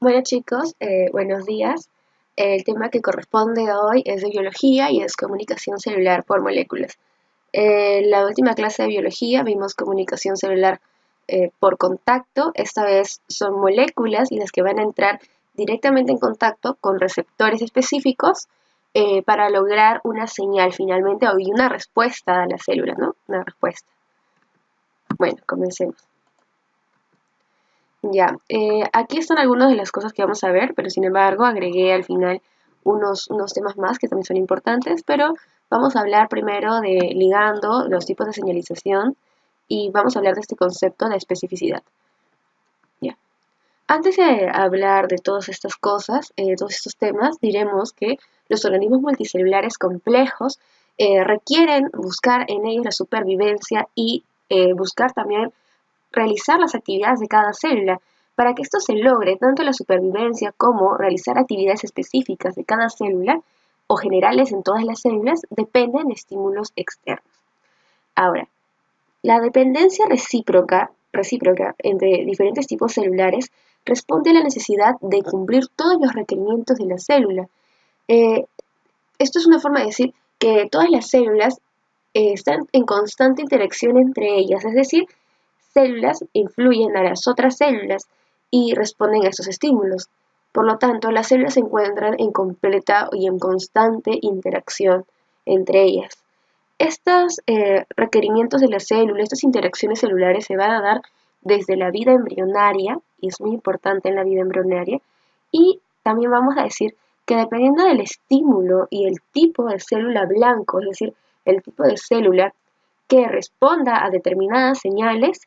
Bueno chicos, buenos días. El tema que corresponde hoy es de biología y es comunicación celular por moléculas. En la última clase de biología vimos comunicación celular por contacto. Esta vez son moléculas las que van a entrar directamente en contacto con receptores específicos para lograr una señal finalmente o una respuesta a las células, ¿no? Una respuesta. Bueno, comencemos. Ya, aquí están algunas de las cosas que vamos a ver, pero sin embargo agregué al final unos temas más que también son importantes, pero vamos a hablar primero de ligando, los tipos de señalización y vamos a hablar de este concepto de especificidad. Ya. Antes de hablar de todas estas cosas, todos estos temas, diremos que los organismos multicelulares complejos requieren buscar en ellos la supervivencia y buscar también realizar las actividades de cada célula. Para que esto se logre, tanto la supervivencia como realizar actividades específicas de cada célula o generales en todas las células dependen de estímulos externos. Ahora, la dependencia recíproca entre diferentes tipos celulares responde a la necesidad de cumplir todos los requerimientos de la célula. Eh, Esto es una forma de decir que todas las células están en constante interacción entre ellas, es decir, células influyen a las otras células y responden a estos estímulos. Por lo tanto, las células se encuentran en completa y en constante interacción entre ellas. Estos requerimientos de la célula, estas interacciones celulares se van a dar desde la vida embrionaria, y es muy importante en la vida embrionaria, y también vamos a decir que dependiendo del estímulo y el tipo de célula blanco, es decir, el tipo de célula que responda a determinadas señales,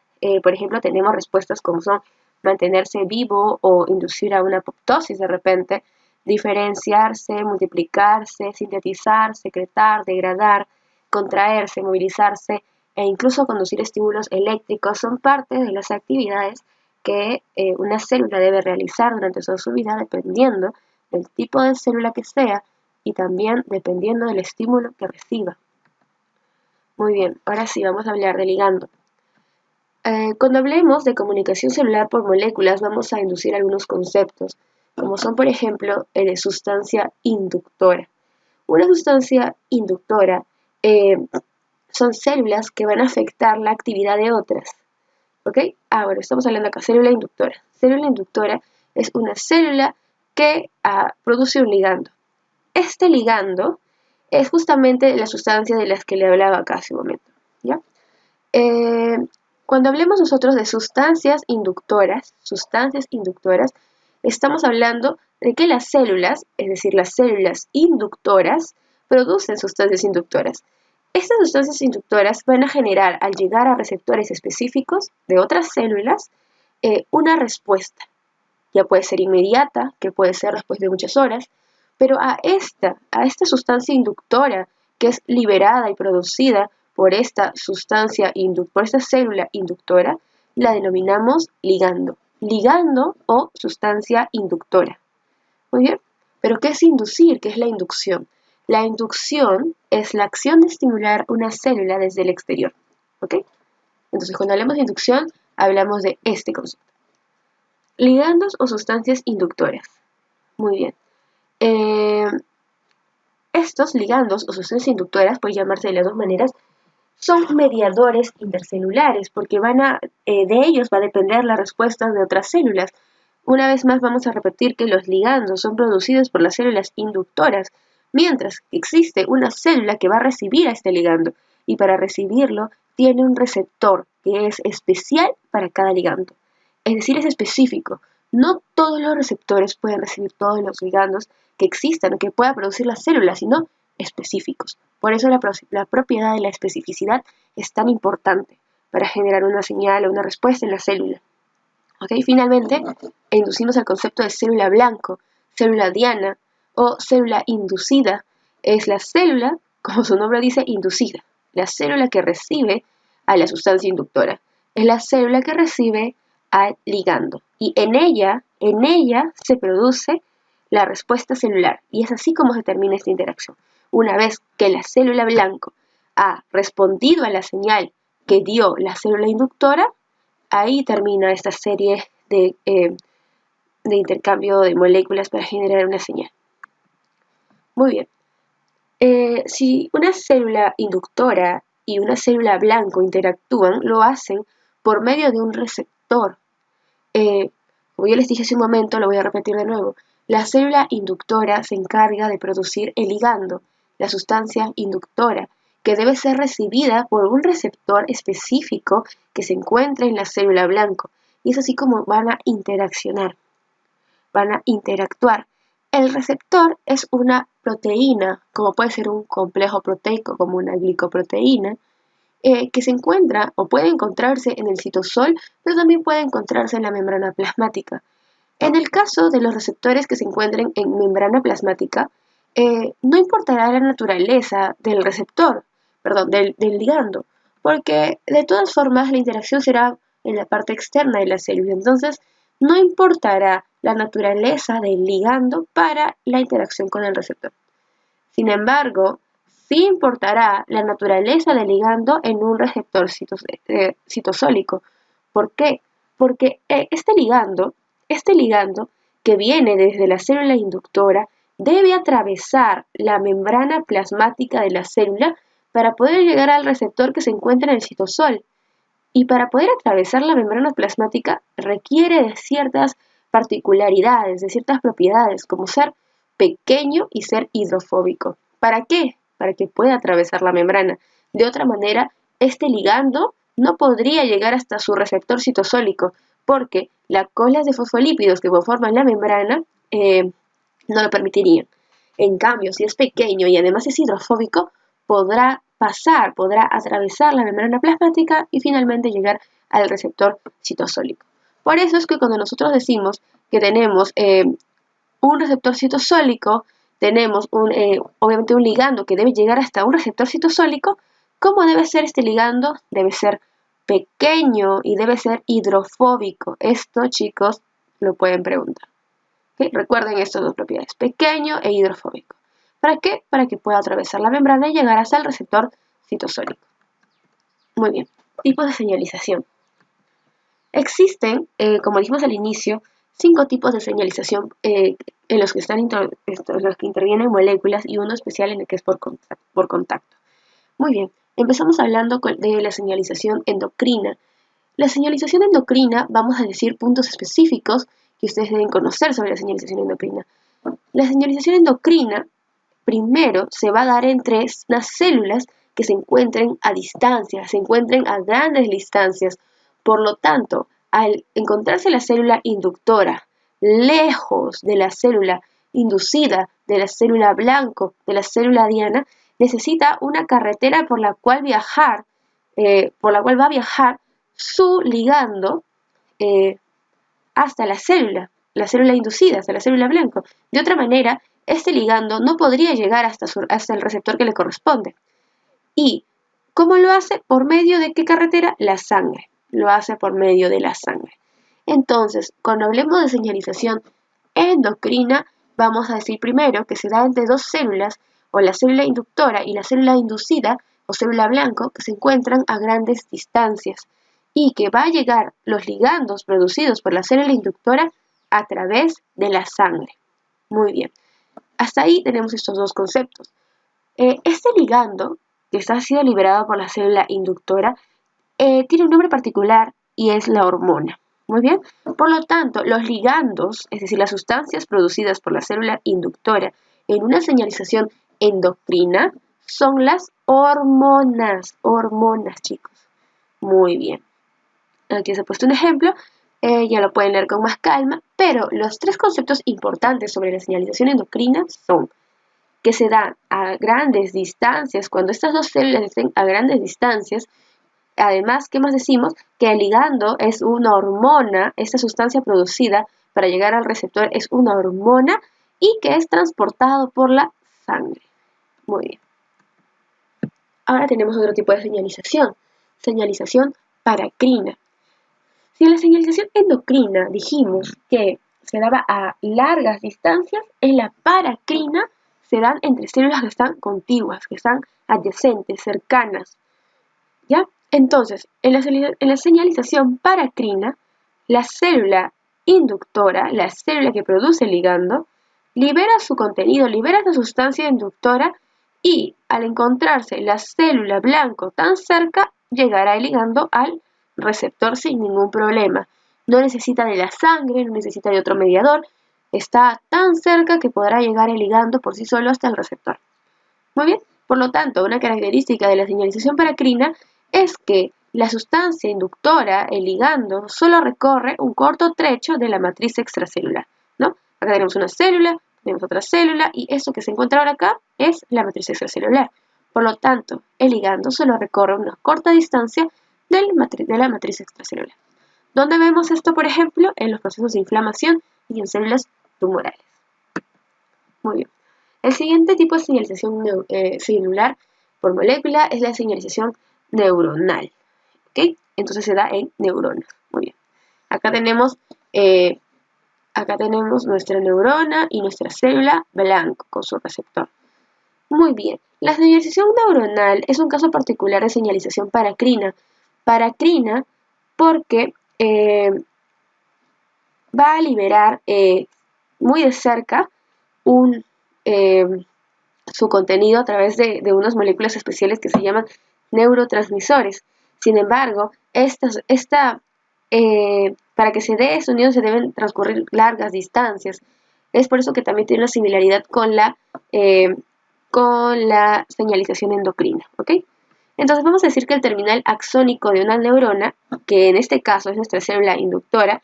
por ejemplo, tenemos respuestas como son mantenerse vivo o inducir a una apoptosis de repente, diferenciarse, multiplicarse, sintetizar, secretar, degradar, contraerse, movilizarse e incluso conducir estímulos eléctricos son parte de las actividades que una célula debe realizar durante toda su vida dependiendo del tipo de célula que sea y también dependiendo del estímulo que reciba. Muy bien, ahora sí vamos a hablar de ligando. Cuando hablemos de comunicación celular por moléculas vamos a inducir algunos conceptos, como son por ejemplo el de sustancia inductora. Una sustancia inductora son células que van a afectar la actividad de otras. ¿Ok? Bueno, estamos hablando acá, célula inductora. Célula inductora es una célula que produce un ligando. Este ligando es justamente la sustancia de las que le hablaba acá hace un momento. ¿Ya? Cuando hablemos nosotros de sustancias inductoras, estamos hablando de que las células, es decir, las células inductoras, producen sustancias inductoras. Estas sustancias inductoras van a generar, al llegar a receptores específicos de otras células, una respuesta. Ya puede ser inmediata, que puede ser después de muchas horas, pero a esta sustancia inductora que es liberada y producida por esta por esta célula inductora, la denominamos ligando. Ligando o sustancia inductora. Muy bien, pero ¿qué es inducir? ¿Qué es la inducción? La inducción es la acción de estimular una célula desde el exterior. ¿Ok? Entonces, cuando hablamos de inducción, hablamos de este concepto. Ligandos o sustancias inductoras. Muy bien. Estos ligandos o sustancias inductoras, pueden llamarse de las dos maneras, son mediadores intercelulares porque de ellos va a depender la respuesta de otras células. Una vez más vamos a repetir que los ligandos son producidos por las células inductoras, mientras que existe una célula que va a recibir a este ligando y para recibirlo tiene un receptor que es especial para cada ligando. Es decir, es específico. No todos los receptores pueden recibir todos los ligandos que existan o que pueda producir la célula, sino específicos. Por eso la propiedad de la especificidad es tan importante para generar una señal o una respuesta en la célula. ¿Okay? Finalmente, inducimos al concepto de célula blanco, célula diana o célula inducida. Es la célula, como su nombre dice, inducida. La célula que recibe a la sustancia inductora. Es la célula que recibe al ligando. Y en ella se produce la respuesta celular. Y es así como se termina esta interacción. Una vez que la célula blanco ha respondido a la señal que dio la célula inductora, ahí termina esta serie de de intercambio de moléculas para generar una señal. Muy bien. Si una célula inductora y una célula blanco interactúan, lo hacen por medio de un receptor. Como yo les dije hace un momento, lo voy a repetir de nuevo. La célula inductora se encarga de producir el ligando, la sustancia inductora, que debe ser recibida por un receptor específico que se encuentra en la célula blanco. Y es así como van a interaccionar, van a interactuar. El receptor es una proteína, como puede ser un complejo proteico, como una glicoproteína, que se encuentra o puede encontrarse en el citosol, pero también puede encontrarse en la membrana plasmática. En el caso de los receptores que se encuentren en membrana plasmática, no importará la naturaleza del receptor, perdón, del ligando, porque de todas formas la interacción será en la parte externa de la célula, entonces no importará la naturaleza del ligando para la interacción con el receptor. Sin embargo, sí importará la naturaleza del ligando en un receptor citosólico. ¿Por qué? Porque este ligando que viene desde la célula inductora debe atravesar la membrana plasmática de la célula para poder llegar al receptor que se encuentra en el citosol. Y para poder atravesar la membrana plasmática requiere de ciertas particularidades, de ciertas propiedades, como ser pequeño y ser hidrofóbico. ¿Para qué? Para que pueda atravesar la membrana. De otra manera, este ligando no podría llegar hasta su receptor citosólico, porque las colas de fosfolípidos que conforman la membrana no lo permitirían. En cambio, si es pequeño y además es hidrofóbico, podrá atravesar la membrana plasmática y finalmente llegar al receptor citosólico. Por eso es que cuando nosotros decimos que tenemos un receptor citosólico, tenemos obviamente un ligando que debe llegar hasta un receptor citosólico. ¿Cómo debe ser este ligando? Debe ser pequeño y debe ser hidrofóbico. Esto, chicos, lo pueden preguntar. ¿Okay? Recuerden estas dos propiedades, pequeño e hidrofóbico. ¿Para qué? Para que pueda atravesar la membrana y llegar hasta el receptor citosólico. Muy bien, tipos de señalización. Existen, como dijimos al inicio, 5 tipos de señalización en los que intervienen moléculas y uno especial en el que es por contacto. Muy bien, empezamos hablando de la señalización endocrina. La señalización endocrina, vamos a decir puntos específicos que ustedes deben conocer sobre la señalización endocrina. La señalización endocrina primero se va a dar entre las células que se encuentren a distancia, se encuentren a grandes distancias. Por lo tanto, al encontrarse la célula inductora lejos de la célula inducida, de la célula blanco, de la célula diana, necesita una carretera por la cual va a viajar su ligando hasta la célula inducida, hasta la célula blanco. De otra manera, este ligando no podría llegar hasta el receptor que le corresponde. ¿Y cómo lo hace? ¿Por medio de qué carretera? La sangre. Lo hace por medio de la sangre. Entonces, cuando hablemos de señalización endocrina, vamos a decir primero que se da entre dos células, o la célula inductora y la célula inducida, o célula blanco, que se encuentran a grandes distancias, y que va a llegar los ligandos producidos por la célula inductora a través de la sangre. Muy bien. Hasta ahí tenemos estos dos conceptos. Este ligando, que está sido liberado por la célula inductora, tiene un nombre particular y es la hormona. Muy bien. Por lo tanto, los ligandos, es decir, las sustancias producidas por la célula inductora en una señalización endocrina, son las hormonas. Hormonas, chicos. Muy bien. Aquí os he puesto un ejemplo. Ya lo pueden leer con más calma, pero los 3 conceptos importantes sobre la señalización endocrina son que se dan a grandes distancias, cuando estas dos células estén a grandes distancias. Además, ¿qué más decimos? Que el ligando es una hormona, esta sustancia producida para llegar al receptor es una hormona y que es transportado por la sangre. Muy bien. Ahora tenemos otro tipo de señalización paracrina. Si en la señalización endocrina dijimos que se daba a largas distancias, en la paracrina se dan entre células que están contiguas, que están adyacentes, cercanas. ¿Ya? Entonces, en la señalización paracrina, la célula inductora, la célula que produce el ligando, libera su contenido, libera la sustancia inductora y al encontrarse la célula blanco tan cerca, llegará el ligando al receptor sin ningún problema. No necesita de la sangre, no necesita de otro mediador, está tan cerca que podrá llegar el ligando por sí solo hasta el receptor. Muy bien, por lo tanto, una característica de la señalización paracrina es que la sustancia inductora, el ligando, solo recorre un corto trecho de la matriz extracelular, ¿no? Acá tenemos una célula, tenemos otra célula, y eso que se encuentra ahora acá es la matriz extracelular. Por lo tanto, el ligando solo recorre una corta distancia de la matriz extracelular. ¿Dónde vemos esto, por ejemplo? En los procesos de inflamación y en células tumorales. Muy bien. El siguiente tipo de señalización celular por molécula es la señalización neuronal. ¿Ok? Entonces se da en neuronas. Muy bien. Acá tenemos nuestra neurona y nuestra célula blanco con su receptor. Muy bien. La señalización neuronal es un caso particular de señalización paracrina. Paracrina porque va a liberar muy de cerca su contenido a través de unas moléculas especiales que se llaman neurotransmisores. Sin embargo, para que se dé esta unión se deben transcurrir largas distancias. Es por eso que también tiene una similaridad con la señalización endocrina. ¿Ok? Entonces vamos a decir que el terminal axónico de una neurona, que en este caso es nuestra célula inductora,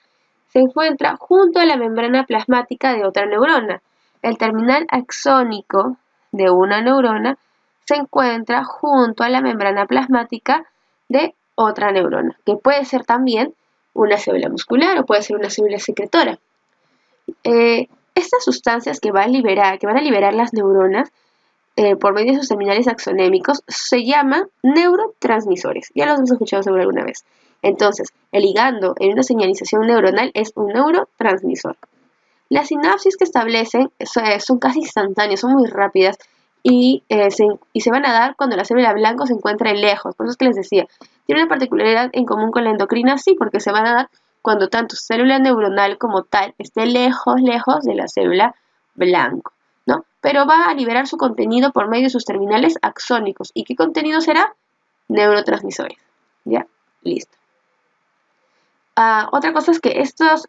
se encuentra junto a la membrana plasmática de otra neurona. El terminal axónico de una neurona se encuentra junto a la membrana plasmática de otra neurona, que puede ser también una célula muscular o puede ser una célula secretora. Estas sustancias que van a liberar las neuronas por medio de sus terminales axonémicos se llaman neurotransmisores. Ya los hemos escuchado seguro alguna vez. Entonces, el ligando en una señalización neuronal es un neurotransmisor. Las sinapsis que establecen son casi instantáneas, son muy rápidas y se van a dar cuando la célula blanco se encuentra lejos. Por eso es que les decía, tiene una particularidad en común con la endocrina, sí, porque se van a dar cuando tanto célula neuronal como tal esté lejos de la célula blanco, ¿no? Pero va a liberar su contenido por medio de sus terminales axónicos. ¿Y qué contenido será? Neurotransmisores. ¿Ya? Listo. Otra cosa es que estos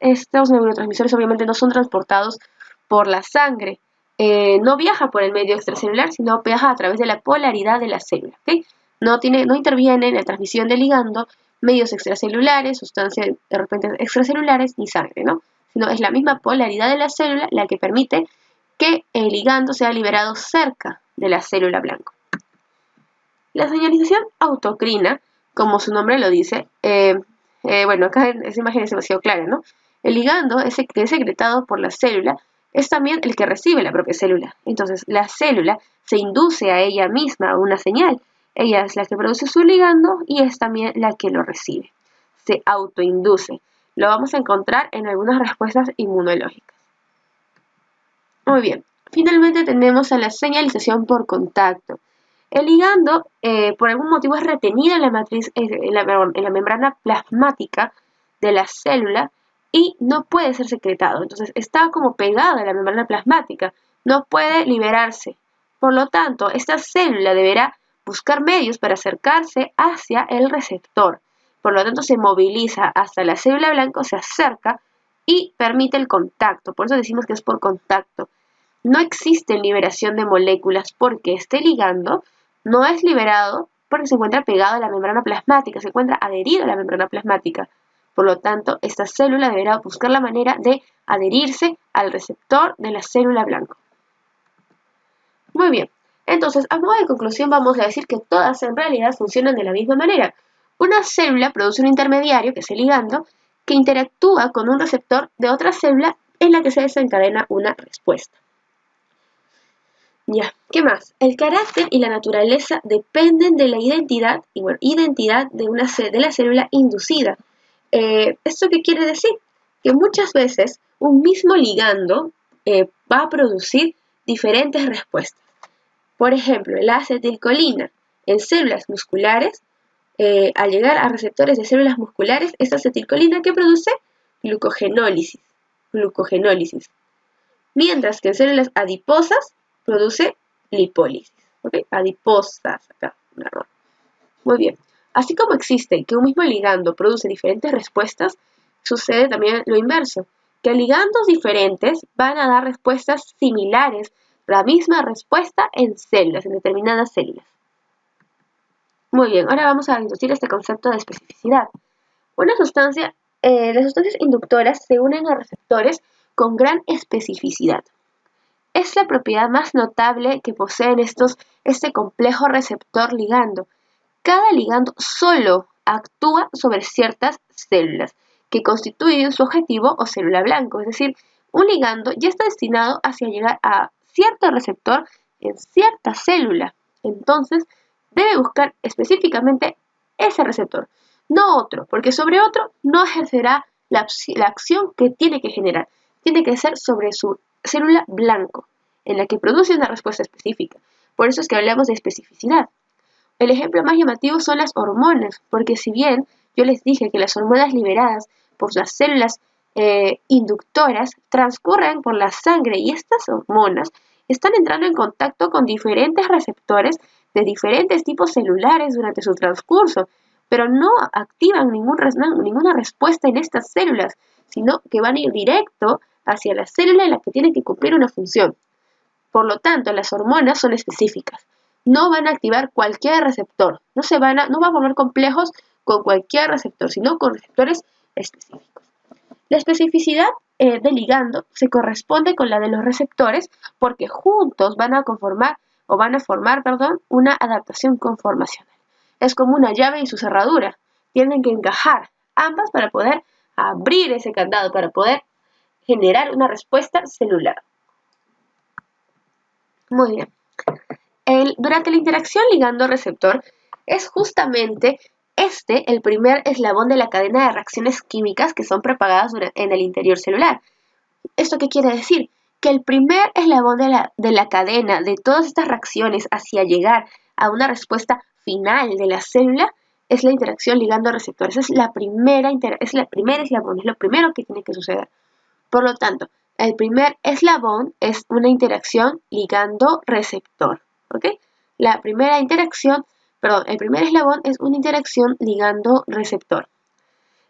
neurotransmisores obviamente no son transportados por la sangre. No viaja por el medio extracelular, sino viaja a través de la polaridad de la célula. ¿Okay? No interviene en la transmisión del ligando, medios extracelulares, sustancias de repente extracelulares ni sangre, ¿no? Sino es la misma polaridad de la célula la que permite que el ligando sea liberado cerca de la célula blanco. La señalización autocrina, como su nombre lo dice, bueno, acá en esa imagen es demasiado clara, ¿no? El ligando que es secretado por la célula es también el que recibe la propia célula. Entonces, la célula se induce a ella misma una señal. Ella es la que produce su ligando y es también la que lo recibe. Se autoinduce. Lo vamos a encontrar en algunas respuestas inmunológicas. Muy bien. Finalmente tenemos a la señalización por contacto. El ligando, por algún motivo, es retenido en la matriz, en la membrana plasmática de la célula y no puede ser secretado. Entonces, está como pegado a la membrana plasmática, no puede liberarse. Por lo tanto, esta célula deberá buscar medios para acercarse hacia el receptor. Por lo tanto, se moviliza hasta la célula blanca, se acerca y permite el contacto. Por eso decimos que es por contacto. No existe liberación de moléculas porque este ligando no es liberado porque se encuentra pegado a la membrana plasmática, se encuentra adherido a la membrana plasmática. Por lo tanto, esta célula deberá buscar la manera de adherirse al receptor de la célula blanco. Muy bien, entonces, a modo de conclusión vamos a decir que todas en realidad funcionan de la misma manera. Una célula produce un intermediario, que es el ligando, que interactúa con un receptor de otra célula en la que se desencadena una respuesta. Ya, ¿qué más? El carácter y la naturaleza dependen de la identidad de la célula inducida. ¿Esto qué quiere decir? Que muchas veces un mismo ligando va a producir diferentes respuestas. Por ejemplo, la acetilcolina en células musculares, al llegar a receptores de células musculares, esta acetilcolina, ¿qué produce? glucogenólisis, mientras que en células adiposas produce lipólisis, ¿ok? Adiposas, acá, un error. Muy bien. Así como existe que un mismo ligando produce diferentes respuestas, sucede también lo inverso, que ligandos diferentes van a dar respuestas similares, la misma respuesta en células, en determinadas células. Muy bien, ahora vamos a introducir este concepto de especificidad. Las sustancias inductoras se unen a receptores con gran especificidad. Es la propiedad más notable que poseen este complejo receptor-ligando. Cada ligando solo actúa sobre ciertas células que constituyen su objetivo o célula blanco. Es decir, un ligando ya está destinado hacia llegar a cierto receptor en cierta célula. Entonces, debe buscar específicamente ese receptor, no otro, porque sobre otro no ejercerá la acción que tiene que generar. Tiene que ser sobre su célula blanco, en la que produce una respuesta específica. Por eso es que hablamos de especificidad. El ejemplo más llamativo son las hormonas, porque si bien yo les dije que las hormonas liberadas por las células inductoras transcurren por la sangre y estas hormonas están entrando en contacto con diferentes receptores de diferentes tipos celulares durante su transcurso, pero no activan ninguna respuesta en estas células, sino que van a ir directo hacia la célula en la que tienen que cumplir una función. Por lo tanto, las hormonas son específicas. No van a activar cualquier receptor. No van a formar complejos con cualquier receptor, sino con receptores específicos. La especificidad del ligando se corresponde con la de los receptores porque juntos van a formar una adaptación conformacional. Es como una llave y su cerradura. Tienen que encajar ambas para poder abrir ese candado, para poder generar una respuesta celular. Muy bien. Durante la interacción ligando-receptor es justamente el primer eslabón de la cadena de reacciones químicas que son propagadas en el interior celular. ¿Esto qué quiere decir? Que el primer eslabón de la cadena de todas estas reacciones hacia llegar a una respuesta final de la célula es la interacción ligando-receptor. Esa es la primera eslabón, es lo primero que tiene que suceder. Por lo tanto, el primer eslabón es una interacción ligando-receptor. ¿Ok? El primer eslabón es una interacción ligando-receptor.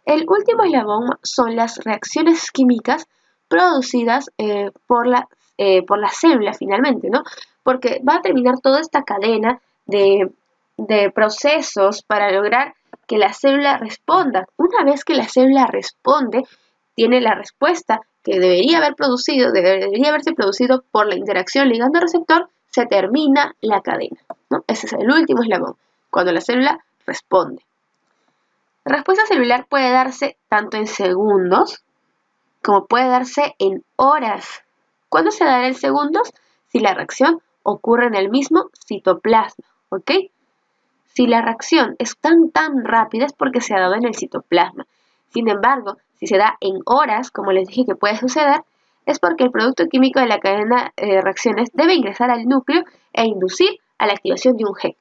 El último eslabón son las reacciones químicas producidas por la célula finalmente, ¿no? Porque va a terminar toda esta cadena de procesos para lograr que la célula responda. Una vez que la célula responde, tiene la respuesta que debería haberse producido por la interacción ligando-receptor, se termina la cadena, ¿no? Ese es el último eslabón, cuando la célula responde. La respuesta celular puede darse tanto en segundos como puede darse en horas. ¿Cuándo se dará en segundos? Si la reacción ocurre en el mismo citoplasma, ¿ok? Si la reacción es tan rápida es porque se ha dado en el citoplasma. Sin embargo, si se da en horas, como les dije que puede suceder, es porque el producto químico de la cadena de reacciones debe ingresar al núcleo e inducir a la activación de un gen.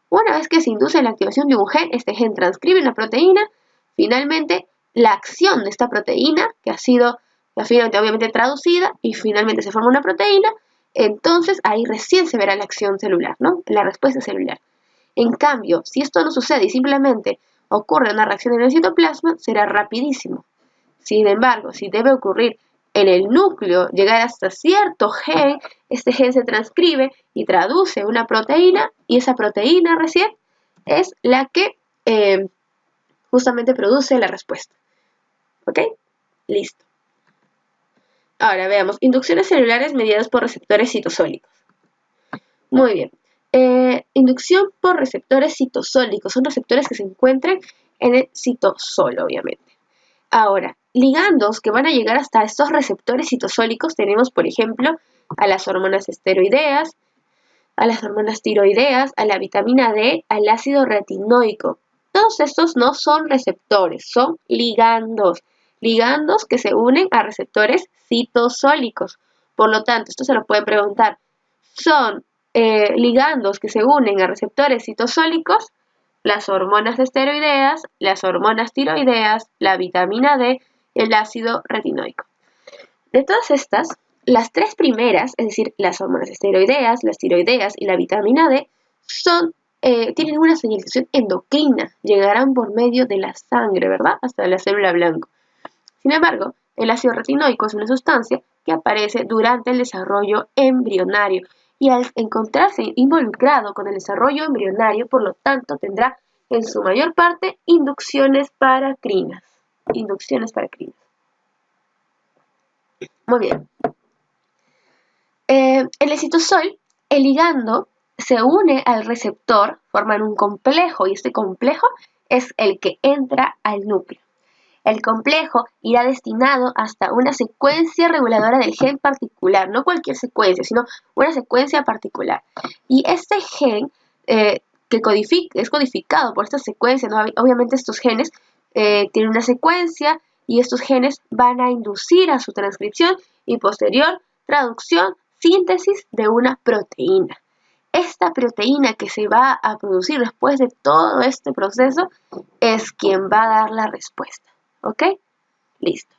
Una vez que se induce la activación de un gen, este gen transcribe una proteína. Finalmente, la acción de esta proteína, que ha sido obviamente traducida y finalmente se forma una proteína, entonces ahí recién se verá la acción celular, ¿no? La respuesta celular. En cambio, si esto no sucede y simplemente ocurre una reacción en el citoplasma, será rapidísimo. Sin embargo, si debe ocurrir en el núcleo, llegar hasta cierto gen, este gen se transcribe y traduce una proteína, y esa proteína recién es la que justamente produce la respuesta. ¿Ok? Listo. Ahora veamos, inducciones celulares mediadas por receptores citosólicos. Muy bien. Inducción por receptores citosólicos. Son receptores que se encuentran en el citosol, obviamente. Ahora, ligandos que van a llegar hasta estos receptores citosólicos tenemos, por ejemplo, a las hormonas esteroideas, a las hormonas tiroideas, a la vitamina D, al ácido retinoico. Todos estos no son receptores, son ligandos. Ligandos que se unen a receptores citosólicos. Por lo tanto, esto se lo pueden preguntar. ¿Son ligandos que se unen a receptores citosólicos? Las hormonas esteroideas, las hormonas tiroideas, la vitamina D, el ácido retinoico. De todas estas, las tres primeras, es decir, las hormonas esteroideas, las tiroideas y la vitamina D, tienen una señalización endocrina, llegarán por medio de la sangre, ¿verdad?, hasta la célula blanco. Sin embargo, el ácido retinoico es una sustancia que aparece durante el desarrollo embrionario y al encontrarse involucrado con el desarrollo embrionario, por lo tanto, tendrá en su mayor parte inducciones paracrinas. Muy bien. En el citosol, el ligando se une al receptor, forman un complejo y este complejo es el que entra al núcleo. El complejo irá destinado hasta una secuencia reguladora del gen particular, no cualquier secuencia, sino una secuencia particular. Y este gen es codificado por esta secuencia, ¿no? Obviamente estos genes tienen una secuencia y estos genes van a inducir a su transcripción y posterior traducción, síntesis de una proteína. Esta proteína que se va a producir después de todo este proceso es quien va a dar la respuesta. ¿Ok? Listo.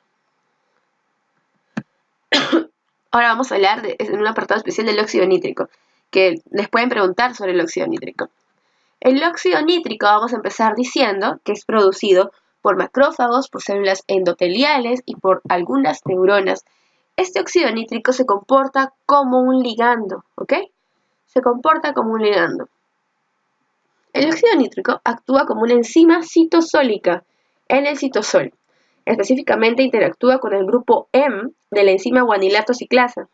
Ahora vamos a hablar en un apartado especial del óxido nítrico, que les pueden preguntar sobre el óxido nítrico. El óxido nítrico, vamos a empezar diciendo que es producido por macrófagos, por células endoteliales y por algunas neuronas. Este óxido nítrico se comporta como un ligando, ¿ok? Se comporta como un ligando. El óxido nítrico actúa como una enzima citosólica en el citosol. Específicamente interactúa con el grupo M de la enzima guanilato ciclasa,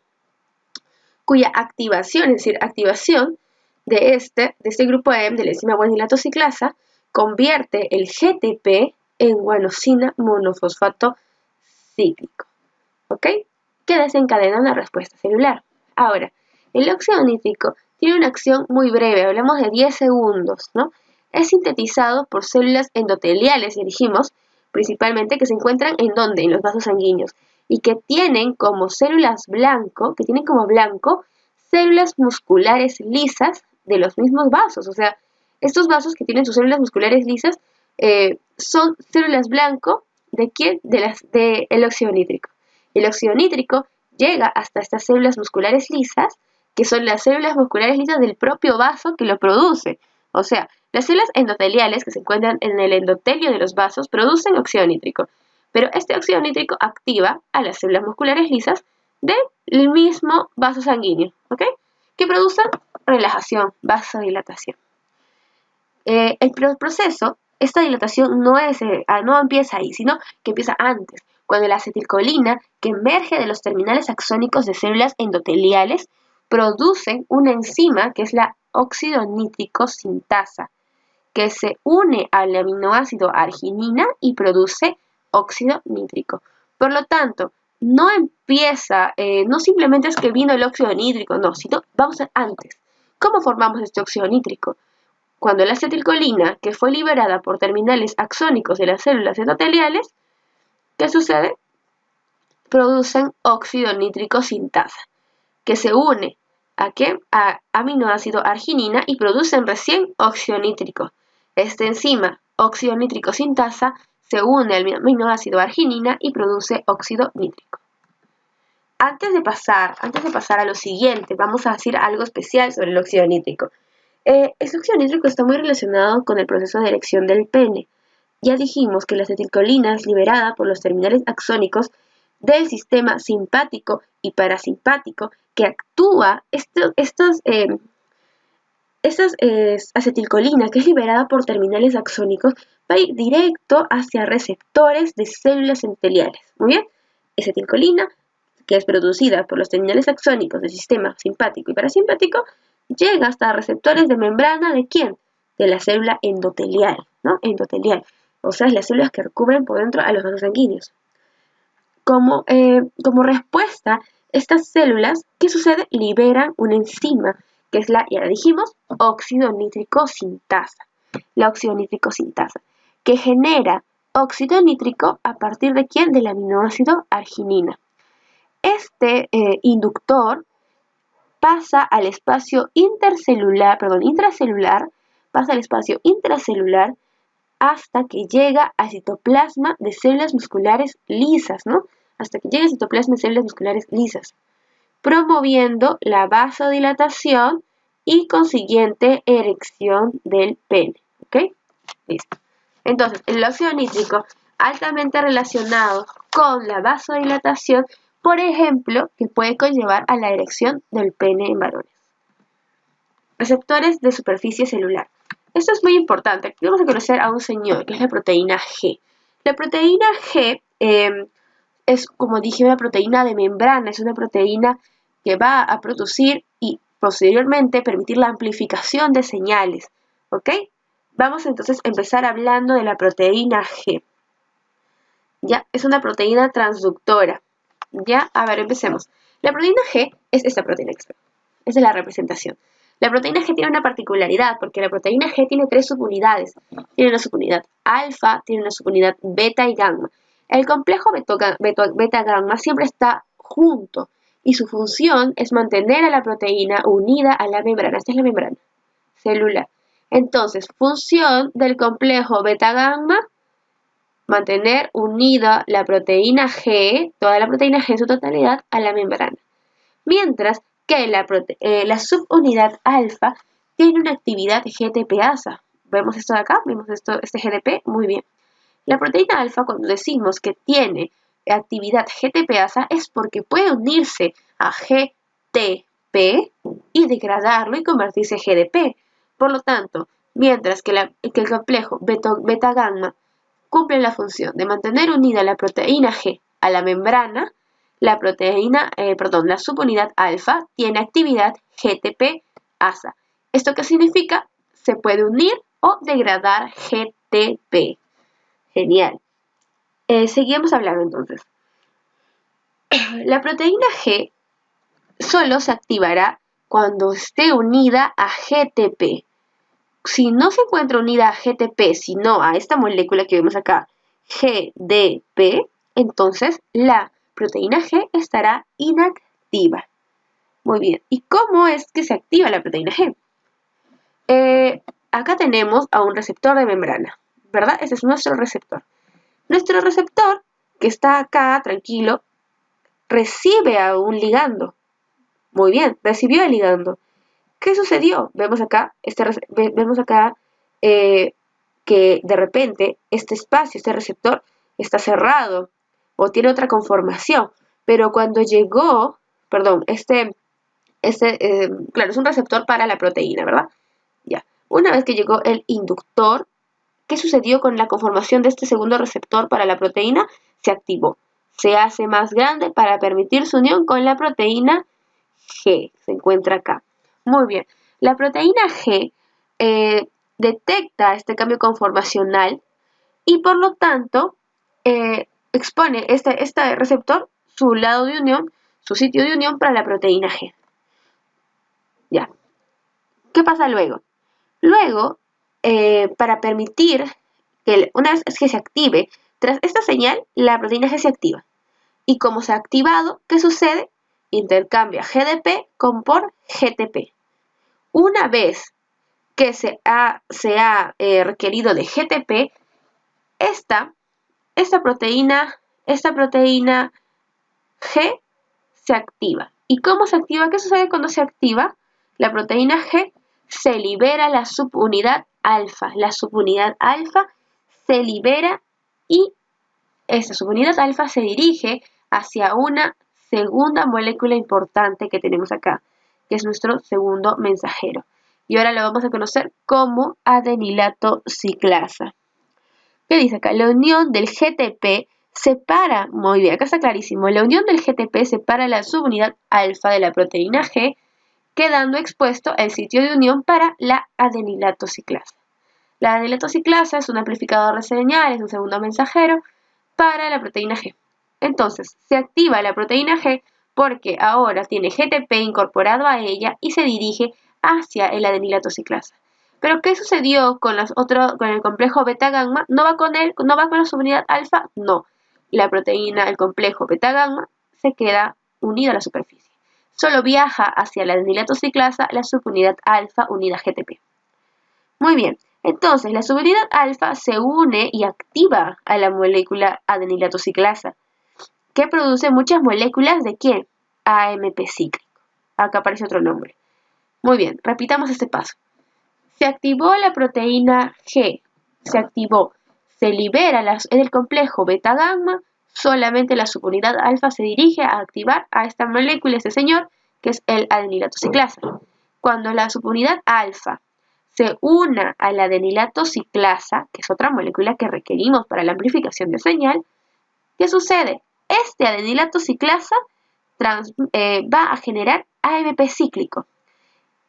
cuya activación, es decir, activación de este grupo M de la enzima guanilato ciclasa, convierte el GTP en guanosina monofosfato cíclico, ¿ok? Que desencadena una respuesta celular. Ahora, el óxido nítrico tiene una acción muy breve, hablamos de 10 segundos, ¿no? Es sintetizado por células endoteliales, y dijimos, principalmente que se encuentran ¿en dónde? En los vasos sanguíneos, y que tienen como blanco, células musculares lisas de los mismos vasos. O sea, estos vasos que tienen sus células musculares lisas son células blanco ¿de quién? Del óxido nítrico. El óxido nítrico llega hasta estas células musculares lisas, que son las células musculares lisas del propio vaso que lo produce. O sea, las células endoteliales que se encuentran en el endotelio de los vasos producen óxido nítrico, pero este óxido nítrico activa a las células musculares lisas del mismo vaso sanguíneo, ¿ok? Que producen relajación, vasodilatación. El proceso, esta dilatación no empieza ahí, sino que empieza antes, cuando la acetilcolina, que emerge de los terminales axónicos de células endoteliales, producen una enzima que es la óxido nítrico sintasa, que se une al aminoácido arginina y produce óxido nítrico. Por lo tanto, no simplemente es que vino el óxido nítrico, no, sino vamos a antes. ¿Cómo formamos este óxido nítrico? Cuando la acetilcolina, que fue liberada por terminales axónicos de las células endoteliales, ¿qué sucede? Producen óxido nítrico sintasa, que se une ¿a qué? A aminoácido arginina y producen recién óxido nítrico. Esta enzima, óxido nítrico sintasa, se une al aminoácido arginina y produce óxido nítrico. Antes de pasar a lo siguiente, vamos a decir algo especial sobre el óxido nítrico. El óxido nítrico está muy relacionado con el proceso de erección del pene. Ya dijimos que la acetilcolina es liberada por los terminales axónicos del sistema simpático y parasimpático, que actúa, acetilcolina que es liberada por terminales axónicos, va a ir directo hacia receptores de células endoteliales. Muy bien, acetilcolina, que es producida por los terminales axónicos del sistema simpático y parasimpático, llega hasta receptores de membrana ¿de quién? De la célula endotelial, ¿no? Endotelial, o sea, las células que recubren por dentro a los vasos sanguíneos. Como respuesta, estas células, ¿qué sucede? Liberan una enzima, que es ya dijimos, óxido nítrico sintasa. La óxido nítrico sintasa, que genera óxido nítrico a partir de ¿quién? Del aminoácido arginina. Este inductor pasa al espacio intracelular, hasta que llega al citoplasma de células musculares lisas, ¿no? Hasta que llega al citoplasma de células musculares lisas, promoviendo la vasodilatación y consiguiente erección del pene, ¿ok? Listo. Entonces, el óxido nítrico altamente relacionado con la vasodilatación, por ejemplo, que puede conllevar a la erección del pene en varones. Receptores de superficie celular. Esto es muy importante. Aquí vamos a conocer a un señor, que es la proteína G. La proteína G es, como dije, una proteína de membrana, es una proteína que va a producir y posteriormente permitir la amplificación de señales, ¿ok? Vamos entonces a empezar hablando de la proteína G. Ya, es una proteína transductora. Ya, a ver, empecemos. La proteína G es esta proteína que está. Esa es la representación. La proteína G tiene una particularidad, porque la proteína G tiene 3 subunidades. Tiene una subunidad alfa, tiene una subunidad beta y gamma. El complejo beta-gamma siempre está junto, y su función es mantener a la proteína unida a la membrana. Esta es la membrana celular. Entonces, función del complejo beta-gamma, mantener unida la proteína G, toda la proteína G en su totalidad, a la membrana. Mientras que la subunidad alfa tiene una actividad GTPasa. ¿Vemos esto de acá? ¿Vemos este GTP? Muy bien. La proteína alfa, cuando decimos que tiene actividad GTPasa, es porque puede unirse a GTP y degradarlo y convertirse en GDP. Por lo tanto, mientras que el complejo beta-gamma cumple la función de mantener unida la proteína G a la membrana, la subunidad alfa tiene actividad GTP-asa. ¿Esto qué significa? Se puede unir o degradar GTP. Genial. Seguimos hablando entonces. La proteína G solo se activará cuando esté unida a GTP. Si no se encuentra unida a GTP, sino a esta molécula que vemos acá, GDP, entonces la proteína G estará inactiva. Muy bien. ¿Y cómo es que se activa la proteína G? Acá tenemos a un receptor de membrana, ¿verdad? Ese es nuestro receptor. Nuestro receptor, que está acá, tranquilo, recibe a un ligando. Muy bien, recibió el ligando. ¿Qué sucedió? Vemos acá que de repente este espacio, este receptor, está cerrado o tiene otra conformación. Pero cuando llegó, claro, es un receptor para la proteína, ¿verdad? Ya. Una vez que llegó el inductor, ¿qué sucedió con la conformación de este segundo receptor para la proteína? Se activó. Se hace más grande para permitir su unión con la proteína G. Se encuentra acá. Muy bien. La proteína G detecta este cambio conformacional y por lo tanto expone este receptor su lado de unión, su sitio de unión para la proteína G. Ya. ¿Qué pasa luego? Luego, para permitir que una vez que se active, tras esta señal, la proteína G se activa. Y como se ha activado, ¿qué sucede? Intercambia GDP por GTP. Una vez que se ha requerido de GTP, esta proteína G se activa. ¿Y cómo se activa? ¿Qué sucede cuando se activa? La proteína G se libera la subunidad alfa. La subunidad alfa se libera y esta subunidad alfa se dirige hacia una segunda molécula importante que tenemos acá, que es nuestro segundo mensajero. Y ahora lo vamos a conocer como adenilato ciclasa. ¿Qué dice acá? La unión del GTP separa, muy bien, acá está clarísimo, la unión del GTP separa la subunidad alfa de la proteína G, quedando expuesto el sitio de unión para la adenilato ciclasa. La adenilato ciclasa es un amplificador de señales, un segundo mensajero para la proteína G. Entonces, se activa la proteína G porque ahora tiene GTP incorporado a ella y se dirige hacia el adenilato ciclasa. Pero ¿qué sucedió con el complejo beta-gamma? ¿No va con la subunidad alfa? No. La proteína, el complejo beta-gamma, se queda unida a la superficie. Solo viaja hacia el adenilato ciclasa la subunidad alfa unida a GTP. Muy bien. Entonces, la subunidad alfa se une y activa a la molécula adenilato ciclasa, que produce muchas moléculas ¿de quién? AMP cíclico. Acá aparece otro nombre. Muy bien, repitamos este paso. Se activó la proteína G, se libera el complejo beta-gamma, solamente la subunidad alfa se dirige a activar a esta molécula, este señor, que es el adenilato ciclasa. Cuando la subunidad alfa se una a la adenilato ciclasa, que es otra molécula que requerimos para la amplificación de señal, ¿qué sucede? Este adenilato ciclasa va a generar AMP cíclico.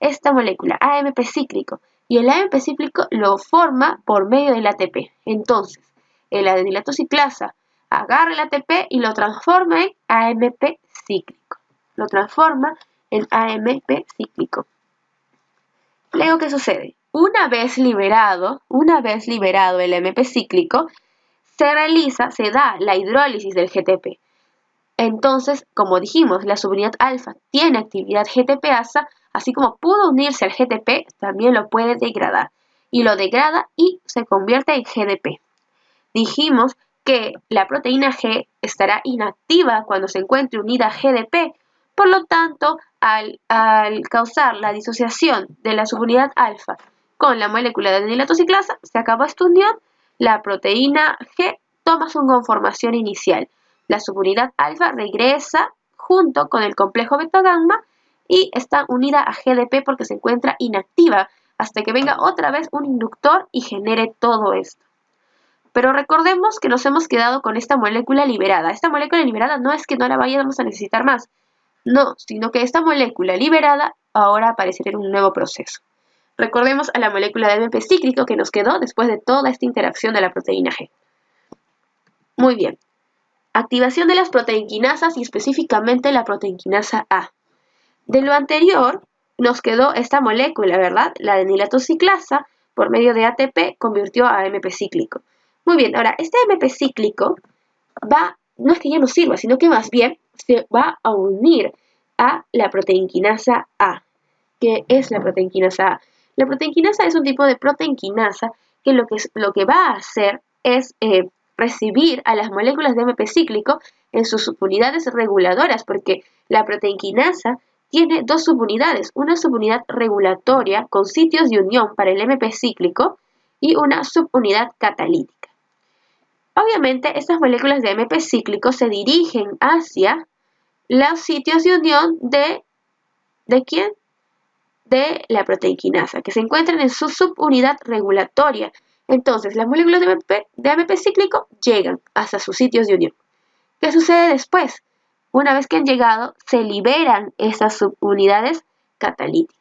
Esta molécula, AMP cíclico, y el AMP cíclico lo forma por medio del ATP. Entonces, el adenilato ciclasa agarra el ATP y lo transforma en AMP cíclico. Luego, ¿qué sucede? Una vez liberado el AMP cíclico, se da la hidrólisis del GTP. Entonces, como dijimos, la subunidad alfa tiene actividad GTPasa, así como pudo unirse al GTP, también lo puede degradar. Y lo degrada y se convierte en GDP. Dijimos que la proteína G estará inactiva cuando se encuentre unida a GDP. Por lo tanto, al causar la disociación de la subunidad alfa con la molécula de adenilato ciclasa, se acabó esta unión, la proteína G toma su conformación inicial. La subunidad alfa regresa junto con el complejo beta-gamma y está unida a GDP porque se encuentra inactiva hasta que venga otra vez un inductor y genere todo esto. Pero recordemos que nos hemos quedado con esta molécula liberada. Esta molécula liberada no es que no la vayamos a necesitar más, no, sino que esta molécula liberada ahora aparecerá en un nuevo proceso. Recordemos a la molécula de AMP cíclico que nos quedó después de toda esta interacción de la proteína G. Muy bien. Activación de las proteinquinasas y específicamente la proteinquinasa A. De lo anterior nos quedó esta molécula, ¿verdad? La adenilato ciclasa, por medio de ATP, convirtió a AMP cíclico. Muy bien, ahora, este AMP cíclico no es que ya no sirva, sino que más bien se va a unir a la proteinquinasa A. ¿Qué es la proteinquinasa A? La proteinquinasa es un tipo de proteinquinasa que lo que va a hacer es recibir a las moléculas de AMP cíclico en sus subunidades reguladoras, porque la proteinquinasa tiene dos subunidades, una subunidad regulatoria con sitios de unión para el AMP cíclico y una subunidad catalítica. Obviamente, estas moléculas de AMP cíclico se dirigen hacia los sitios de unión ¿de quién? De la proteinquinasa, que se encuentran en su subunidad regulatoria. Entonces, las moléculas de AMP cíclico llegan hasta sus sitios de unión. ¿Qué sucede después? Una vez que han llegado, se liberan esas subunidades catalíticas.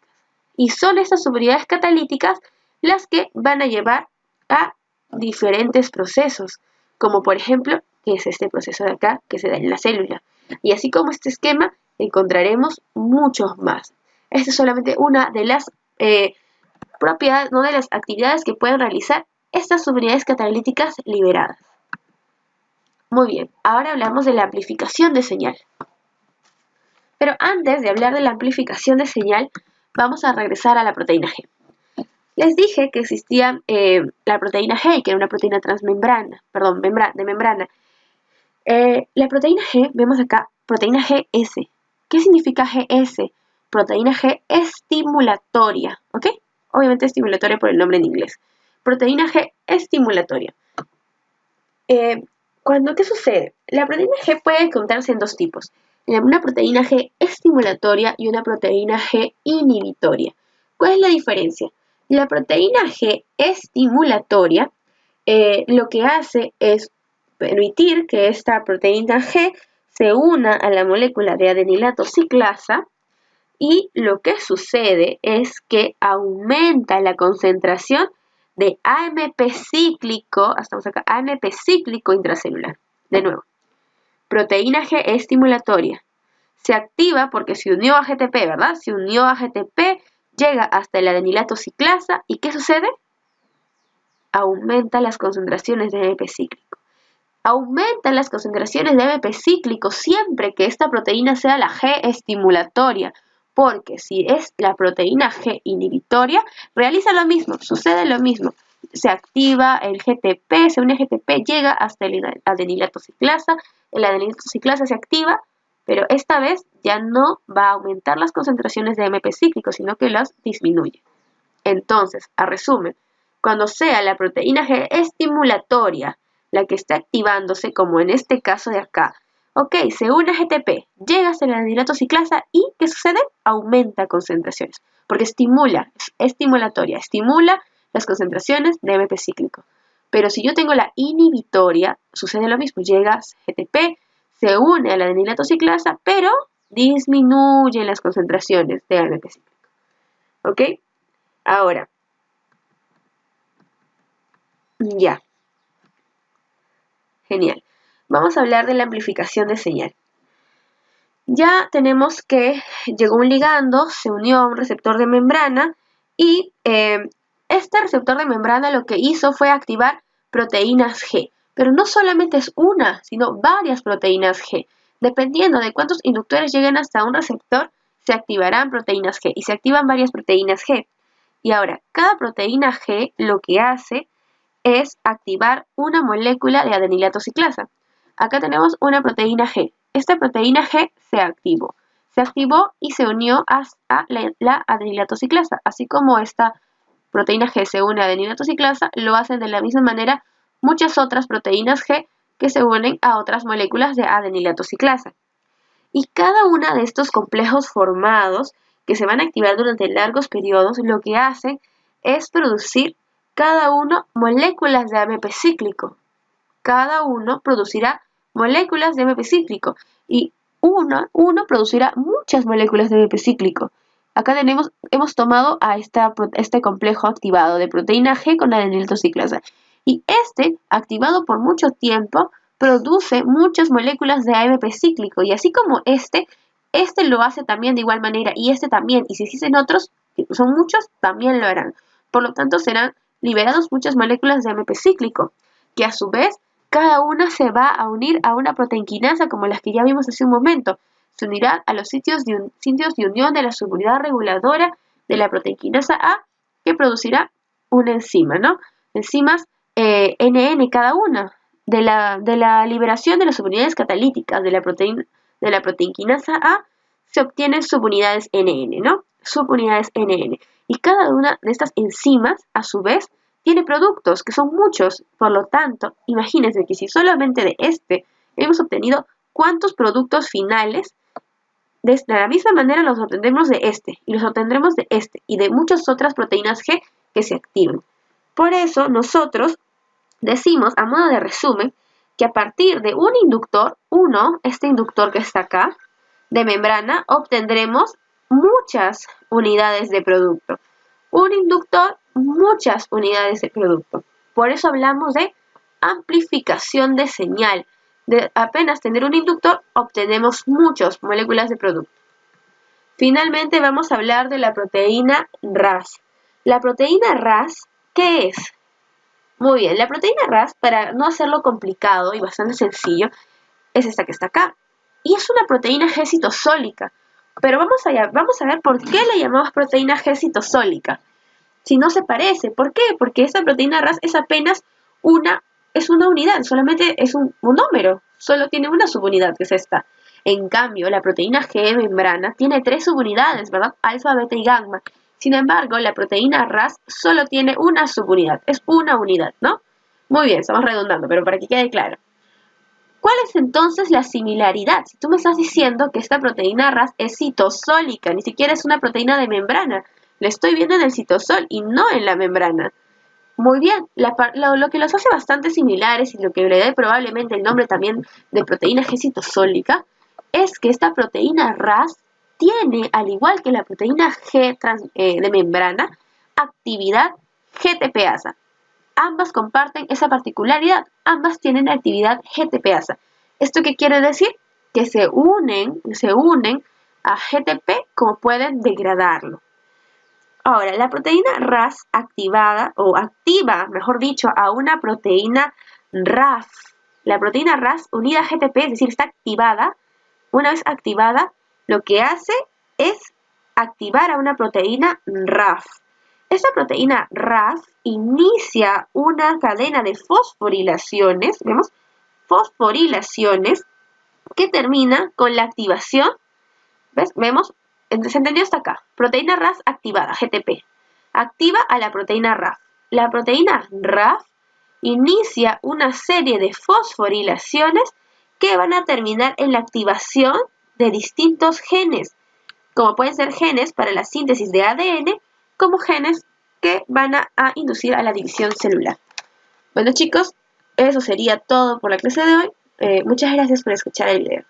Y son estas subunidades catalíticas las que van a llevar a diferentes procesos, como por ejemplo, que es este proceso de acá que se da en la célula. Y así como este esquema, encontraremos muchos más. Esta es solamente una de las propiedades, no de las actividades que pueden realizar estas subunidades catalíticas liberadas. Muy bien, ahora hablamos de la amplificación de señal. Pero antes de hablar de la amplificación de señal, vamos a regresar a la proteína G. Les dije que existía la proteína G, que era una proteína transmembrana, de membrana. La proteína G, vemos acá, proteína GS. ¿Qué significa GS? Proteína G estimulatoria, ¿ok? Obviamente estimulatoria por el nombre en inglés. Proteína G estimulatoria. ¿Qué sucede? La proteína G puede encontrarse en dos tipos. Una proteína G estimulatoria y una proteína G inhibitoria. ¿Cuál es la diferencia? La proteína G estimulatoria lo que hace es permitir que esta proteína G se una a la molécula de adenilato ciclasa y lo que sucede es que aumenta la concentración de AMP cíclico, estamos acá, AMP cíclico intracelular. De nuevo, proteína G estimulatoria. Se activa porque se unió a GTP, ¿verdad? Se unió a GTP, llega hasta el adenilato ciclasa y ¿qué sucede? Aumenta las concentraciones de AMP cíclico. Aumentan las concentraciones de AMP cíclico siempre que esta proteína sea la G estimulatoria. porque si es la proteína G inhibitoria, realiza lo mismo, sucede lo mismo. Se activa el GTP, se une GTP, llega hasta el adenilato ciclasa, el adenilato ciclasa se activa, pero esta vez ya no va a aumentar las concentraciones de AMP cíclico, sino que las disminuye. Entonces, a resumen, cuando sea la proteína G estimulatoria la que está activándose, como en este caso de acá, ok, se une a GTP, llega hasta el adenilato ciclasa y ¿qué sucede? Aumenta concentraciones, porque estimula, es estimulatoria, estimula las concentraciones de AMP cíclico. Pero si yo tengo la inhibitoria, sucede lo mismo, llega GTP, se une al adenilato ciclasa, pero disminuye las concentraciones de AMP cíclico. ¿Ok? Ahora, ya. Genial. Vamos a hablar de la amplificación de señal. Ya tenemos que llegó un ligando, se unió a un receptor de membrana y este receptor de membrana lo que hizo fue activar proteínas G. Pero no solamente es una, sino varias proteínas G. Dependiendo de cuántos inductores lleguen hasta un receptor, se activarán proteínas G y se activan varias proteínas G. Y ahora, cada proteína G lo que hace es activar una molécula de adenilato ciclasa. Acá tenemos una proteína G. Esta proteína G se activó. Se activó y se unió a la adenilato ciclasa. Así como esta proteína G se une a adenilato ciclasa, lo hacen de la misma manera muchas otras proteínas G que se unen a otras moléculas de adenilato ciclasa. Y cada uno de estos complejos formados que se van a activar durante largos periodos, lo que hacen es producir cada uno moléculas de AMP cíclico. Cada uno producirá moléculas de AMP cíclico y uno producirá muchas moléculas de AMP cíclico. Acá hemos tomado a este complejo activado de proteína G con adenilato ciclasa. Y activado por mucho tiempo, produce muchas moléculas de AMP cíclico. Y así como este lo hace también de igual manera y este también. Y si existen otros, que son muchos, también lo harán. Por lo tanto, serán liberados muchas moléculas de AMP cíclico, que a su vez cada una se va a unir a una proteinquinasa como las que ya vimos hace un momento. Se unirá a los sitios de unión de la subunidad reguladora de la proteinquinasa A, que producirá una enzima, ¿no? Enzimas NN cada una. De la liberación de las subunidades catalíticas de la proteinquinasa A se obtienen subunidades NN, ¿no? Subunidades NN. Y cada una de estas enzimas, a su vez, tiene productos, que son muchos. Por lo tanto, imagínense que si solamente de hemos obtenido cuántos productos finales, de la misma manera los obtendremos de y los obtendremos de y de muchas otras proteínas G que se activan. Por eso, nosotros decimos, a modo de resumen, que a partir de un inductor, este inductor que está acá, de membrana, obtendremos muchas unidades de producto. Un inductor, muchas unidades de producto. Por eso hablamos de amplificación de señal. De apenas tener un inductor, obtenemos muchas moléculas de producto. Finalmente vamos a hablar de la proteína RAS. La proteína RAS, ¿qué es? Muy bien, la proteína RAS, para no hacerlo complicado y bastante sencillo, es esta que está acá. Y es una proteína G citosólica. Pero vamos a ver por qué la llamamos proteína G citosólica. Si no se parece, ¿por qué? Porque esta proteína RAS es apenas una unidad, solamente es un monómero, solo tiene una subunidad, que es esta. En cambio, la proteína G de membrana tiene 3 subunidades, ¿verdad? Alfa, beta y gamma. Sin embargo, la proteína RAS solo tiene una subunidad, es una unidad, ¿no? Muy bien, estamos redundando, pero para que quede claro. ¿Cuál es entonces la similaridad? Si tú me estás diciendo que esta proteína RAS es citosólica, ni siquiera es una proteína de membrana, la estoy viendo en el citosol y no en la membrana. Muy bien, lo que los hace bastante similares y lo que le da probablemente el nombre también de proteína G citosólica es que esta proteína RAS tiene, al igual que la proteína G de membrana, actividad GTPasa. Ambas comparten esa particularidad, ambas tienen actividad GTPasa. ¿Esto qué quiere decir? Que se unen a GTP como pueden degradarlo. Ahora, la proteína RAS activa, mejor dicho, a una proteína RAF. La proteína RAS unida a GTP, es decir, está activada. Una vez activada, lo que hace es activar a una proteína RAF. Esta proteína RAF inicia una cadena de fosforilaciones, ¿vemos? Fosforilaciones que termina con la activación, ¿ves? Vemos, ¿se entendió hasta acá? Proteína RAF activada, GTP. Activa a la proteína RAF. La proteína RAF inicia una serie de fosforilaciones que van a terminar en la activación de distintos genes, como pueden ser genes para la síntesis de ADN, como genes que van a inducir a la división celular. Bueno chicos, eso sería todo por la clase de hoy. Muchas gracias por escuchar el video.